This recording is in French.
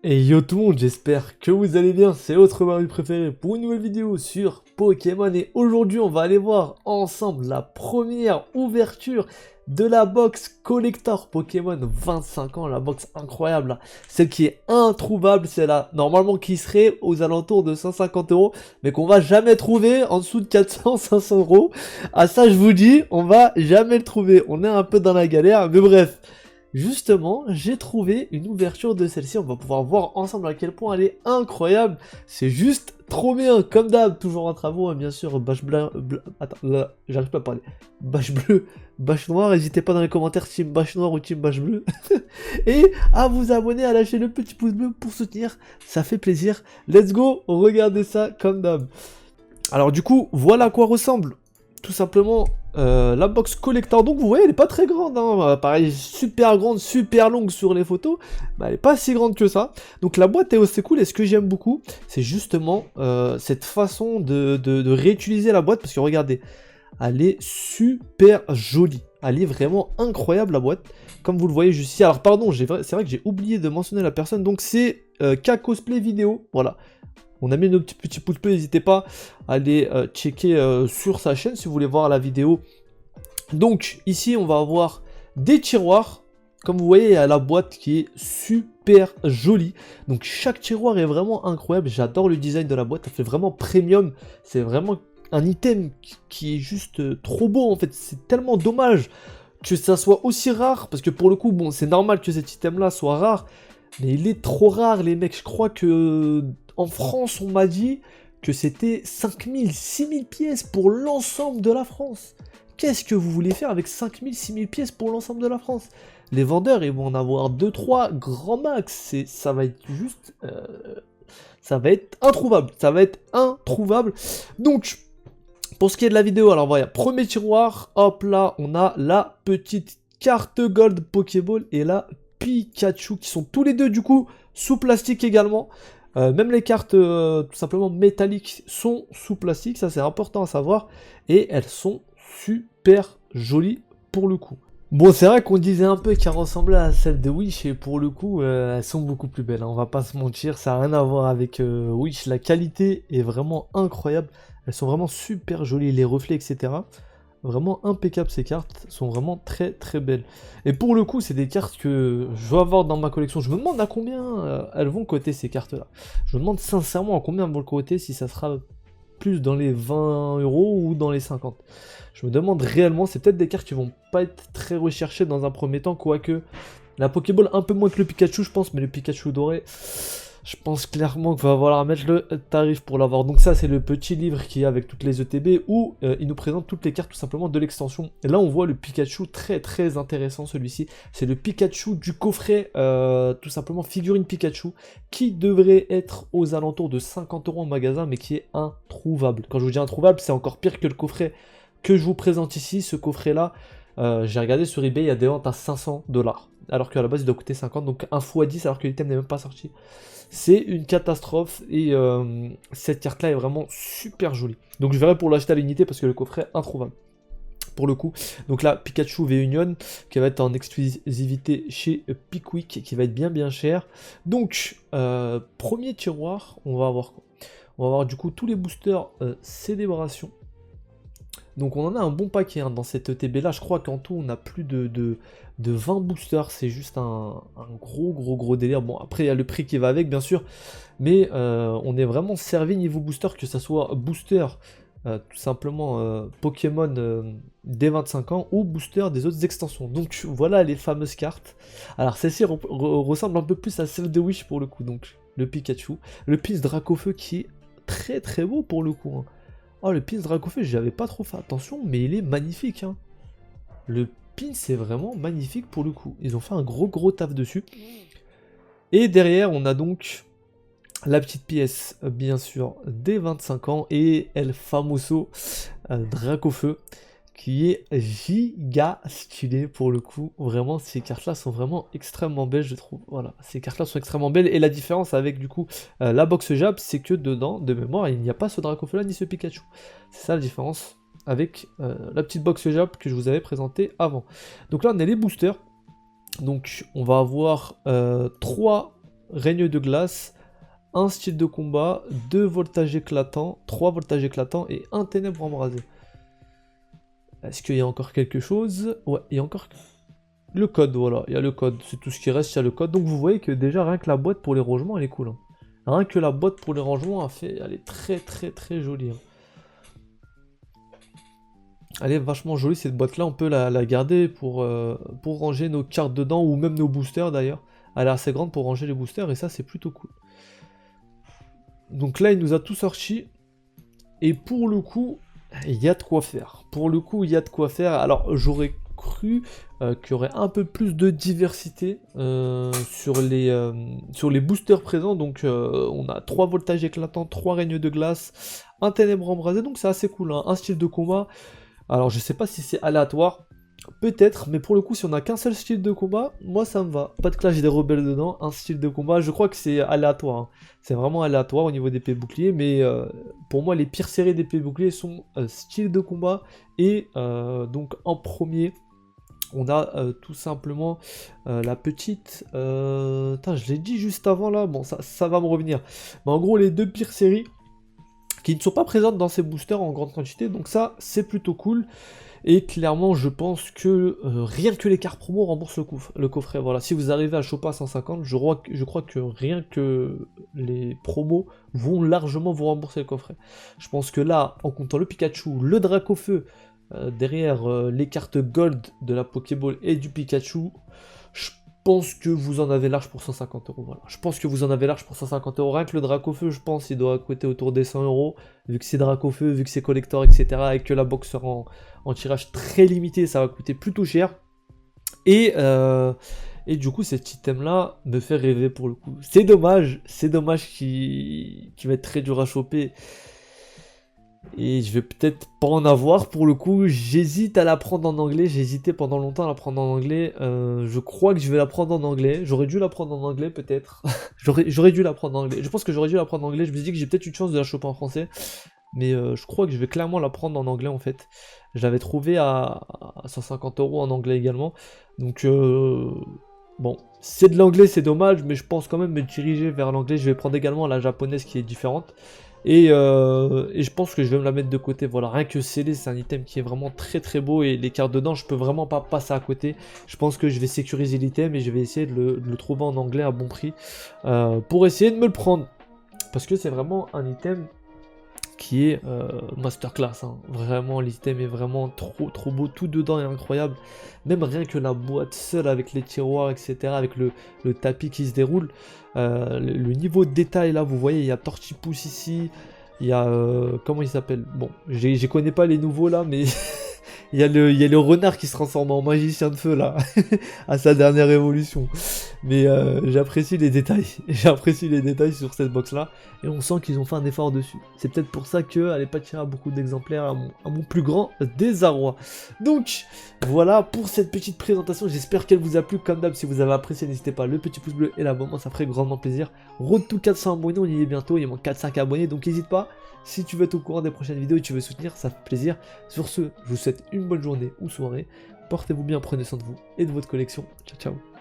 Et yo tout le monde, j'espère que vous allez bien, c'est votre Mario préféré pour une nouvelle vidéo sur Pokémon et aujourd'hui on va aller voir ensemble la première ouverture de la box collector Pokémon 25 ans, la box incroyable là, celle qui est introuvable, celle-là normalement qui serait aux alentours de 150 euros mais qu'on va jamais trouver en dessous de 400-500 euros. À ça je vous dis, on va jamais le trouver, on est un peu dans la galère mais bref. Justement, j'ai trouvé une ouverture de celle-ci, on va pouvoir voir ensemble à quel point elle est incroyable, c'est juste trop bien, comme d'hab, toujours en travaux, hein, bien sûr, bâche bleue, attends, là, j'arrive pas à parler, bâche bleue, bâche noire, n'hésitez pas dans les commentaires team bâche noire ou team bâche bleue, et à vous abonner, à lâcher le petit pouce bleu pour soutenir, ça fait plaisir, let's go, regardez ça comme d'hab. Alors du coup, voilà à quoi ressemble tout simplement la box collector. Donc vous voyez, elle est pas très grande, hein. Pareil, super grande, super longue sur les photos, bah, elle est pas si grande que ça. Donc la boîte est aussi cool, et ce que j'aime beaucoup, c'est justement cette façon de réutiliser la boîte, parce que regardez, elle est super jolie. Elle est vraiment incroyable la boîte, comme vous le voyez juste ici. Alors pardon, c'est vrai que j'ai oublié de mentionner la personne, donc c'est K-Cosplay Vidéo, voilà. On a mis nos petits pouces bleus, n'hésitez pas à aller checker sur sa chaîne si vous voulez voir la vidéo. Donc ici on va avoir des tiroirs, comme vous voyez il y a la boîte qui est super jolie. Donc chaque tiroir est vraiment incroyable, j'adore le design de la boîte, ça fait vraiment premium, c'est vraiment un item qui est juste trop beau en fait, c'est tellement dommage que ça soit aussi rare, parce que pour le coup, bon, c'est normal que cet item-là soit rare, mais il est trop rare, les mecs. Je crois que en France, on m'a dit que c'était 5000, 6000 pièces pour l'ensemble de la France. Qu'est-ce que vous voulez faire avec 5000, 6000 pièces pour l'ensemble de la France? Les vendeurs, ils vont en avoir 2-3 grand max. Ça va être juste... ça va être introuvable. Ça va être introuvable. Donc... Pour ce qui est de la vidéo, alors voilà, premier tiroir, hop là, on a la petite carte Gold Pokéball et la Pikachu qui sont tous les deux du coup sous plastique également. Même les cartes tout simplement métalliques sont sous plastique, ça c'est important à savoir. Et elles sont super jolies pour le coup. Bon, c'est vrai qu'on disait un peu qu'elle ressemblait à celle de Wish, et pour le coup, elles sont beaucoup plus belles, hein, on va pas se mentir, ça n'a rien à voir avec Wish, la qualité est vraiment incroyable, elles sont vraiment super jolies, les reflets, etc. Vraiment impeccable ces cartes, sont vraiment très très belles. Et pour le coup, c'est des cartes que je veux avoir dans ma collection, je me demande à combien elles vont coter ces cartes-là. Je me demande sincèrement à combien elles vont coter, si ça sera plus dans les 20 euros ou dans les 50. Je me demande réellement, c'est peut-être des cartes qui vont pas être très recherchées dans un premier temps, quoique la Pokéball un peu moins que le Pikachu je pense, mais le Pikachu doré, je pense clairement qu'il va falloir mettre le tarif pour l'avoir. Donc ça c'est le petit livre qui est avec toutes les ETB où il nous présente toutes les cartes tout simplement de l'extension. Et là on voit le Pikachu très très intéressant celui-ci. C'est le Pikachu du coffret, tout simplement figurine Pikachu, qui devrait être aux alentours de 50 euros en magasin mais qui est introuvable. Quand je vous dis introuvable, c'est encore pire que le coffret que je vous présente ici. Ce coffret là, j'ai regardé sur eBay, il y a des ventes à 500 $. Alors qu'à la base il doit coûter 50, donc 1 x 10 alors que l'item n'est même pas sorti. C'est une catastrophe et cette carte là est vraiment super jolie. Donc je verrai pour l'acheter à l'unité parce que le coffret est introuvable. Pour le coup, donc là Pikachu V-Union qui va être en exclusivité chez Pickwick et qui va être bien cher. Donc premier tiroir, on va avoir quoi? On va avoir du coup tous les boosters célébration. Donc on en a un bon paquet hein, dans cette ETB là, je crois qu'en tout on a plus de 20 boosters, c'est juste un gros délire. Bon après il y a le prix qui va avec bien sûr, mais on est vraiment servi niveau booster, que ça soit booster tout simplement Pokémon des 25 ans ou booster des autres extensions. Donc voilà les fameuses cartes. Alors celle-ci ressemble un peu plus à celle de Wish pour le coup, donc le Pikachu, le Pins Dracofeu qui est très beau pour le coup hein. Oh, le pins Dracofeu, j'avais pas trop fait attention, mais il est magnifique. Hein. Le pin, c'est vraiment magnifique pour le coup. Ils ont fait un gros taf dessus. Et derrière, on a donc la petite pièce, bien sûr, des 25 ans. Et El Famoso Dracofeu, qui est giga stylé pour le coup. Vraiment, ces cartes-là sont vraiment extrêmement belles, je trouve. Voilà, ces cartes-là sont extrêmement belles. Et la différence avec, du coup, la box Jab, c'est que dedans, de mémoire, il n'y a pas ce Dracofeu-là ni ce Pikachu. C'est ça la différence avec la petite box Jab que je vous avais présentée avant. Donc là, on a les boosters. Donc, on va avoir 3 règne de glace, un style de combat, 2 voltages éclatants, 3 voltages éclatants et un ténèbres embrasées. Est-ce qu'il y a encore quelque chose? Ouais, il y a encore le code, voilà, il y a le code, c'est tout ce qui reste, il y a le code. Donc vous voyez que déjà rien que la boîte pour les rangements, elle est cool. Hein. Rien que la boîte pour les rangements, elle est très jolie. Hein. Elle est vachement jolie cette boîte là, on peut la garder pour ranger nos cartes dedans ou même nos boosters d'ailleurs. Elle est assez grande pour ranger les boosters et ça c'est plutôt cool. Donc là il nous a tout sorti et pour le coup il y a de quoi faire. Pour le coup il y a de quoi faire. Alors j'aurais cru qu'il y aurait un peu plus de diversité sur les boosters présents. Donc on a 3 voltages éclatants, 3 règnes de glace, un ténèbre embrasé, donc c'est assez cool. Hein. Un style de combat. Alors je sais pas si c'est aléatoire, peut-être, mais pour le coup si on a qu'un seul style de combat, moi ça me va. Pas de clash des rebelles dedans, un style de combat, je crois que c'est aléatoire. Hein. C'est vraiment aléatoire au niveau d'épée bouclier, mais pour moi les pires séries d'épée bouclier sont style de combat, et donc en premier, on a tout simplement la petite... je l'ai dit juste avant là, bon ça va me revenir. Mais en gros les deux pires séries, qui ne sont pas présentes dans ces boosters en grande quantité, donc ça c'est plutôt cool. Et clairement je pense que rien que les cartes promo remboursent le coffret. Voilà, si vous arrivez à choper à 150, je crois que rien que les promos vont largement vous rembourser le coffret. Je pense que là, en comptant le Pikachu, le Dracofeu, derrière les cartes Gold de la Pokéball et du Pikachu, je pense que vous en avez large pour 150 €. Voilà. Je pense que vous en avez large pour 150 €. Rien que le Dracofeu, je pense, il doit coûter autour des 100 €. Vu que c'est Dracofeu, vu que c'est collector, etc. Et que la box sera en tirage très limité, ça va coûter plutôt cher. Et du coup, cet item-là me fait rêver pour le coup. C'est dommage qu'il va être très dur à choper. Et je vais peut-être pas en avoir pour le coup, j'hésite à la prendre en anglais, j'ai hésité pendant longtemps à la prendre en anglais, je crois que je vais la prendre en anglais, j'aurais dû la prendre en anglais peut-être, j'aurais dû la prendre en anglais, je pense que j'aurais dû la prendre en anglais, je me suis dit que j'ai peut-être une chance de la choper en français, mais je crois que je vais clairement la prendre en anglais en fait, je l'avais trouvé à 150 € en anglais également, donc bon, c'est de l'anglais, c'est dommage, mais je pense quand même me diriger vers l'anglais, je vais prendre également la japonaise qui est différente. Et je pense que je vais me la mettre de côté, voilà, rien que scellé, c'est un item qui est vraiment très beau, et les cartes dedans, je peux vraiment pas passer à côté. Je pense que je vais sécuriser l'item, et je vais essayer de le trouver en anglais à bon prix, pour essayer de me le prendre. Parce que c'est vraiment un item qui est masterclass, hein. Vraiment l'item est vraiment trop beau, tout dedans est incroyable, même rien que la boîte seule avec les tiroirs, etc., avec le tapis qui se déroule, le niveau de détail là, vous voyez, il y a Torchipousse ici, il y a, comment il s'appelle, bon, je connais pas les nouveaux là, mais il y a le renard qui se transforme en magicien de feu là, à sa dernière évolution. Mais j'apprécie les détails, sur cette box là, et on sent qu'ils ont fait un effort dessus. C'est peut-être pour ça qu'elle n'est pas tirée à beaucoup d'exemplaires, à mon plus grand désarroi. Donc voilà pour cette petite présentation, j'espère qu'elle vous a plu. Comme d'hab, si vous avez apprécié, n'hésitez pas, le petit pouce bleu et l'abonnement, ça ferait grandement plaisir. Road to 400 abonnés, on y est bientôt, il manque 4-5 abonnés, donc n'hésite pas. Si tu veux être au courant des prochaines vidéos et tu veux soutenir, ça fait plaisir. Sur ce, je vous souhaite une bonne journée ou soirée. Portez-vous bien, prenez soin de vous et de votre collection. Ciao, ciao.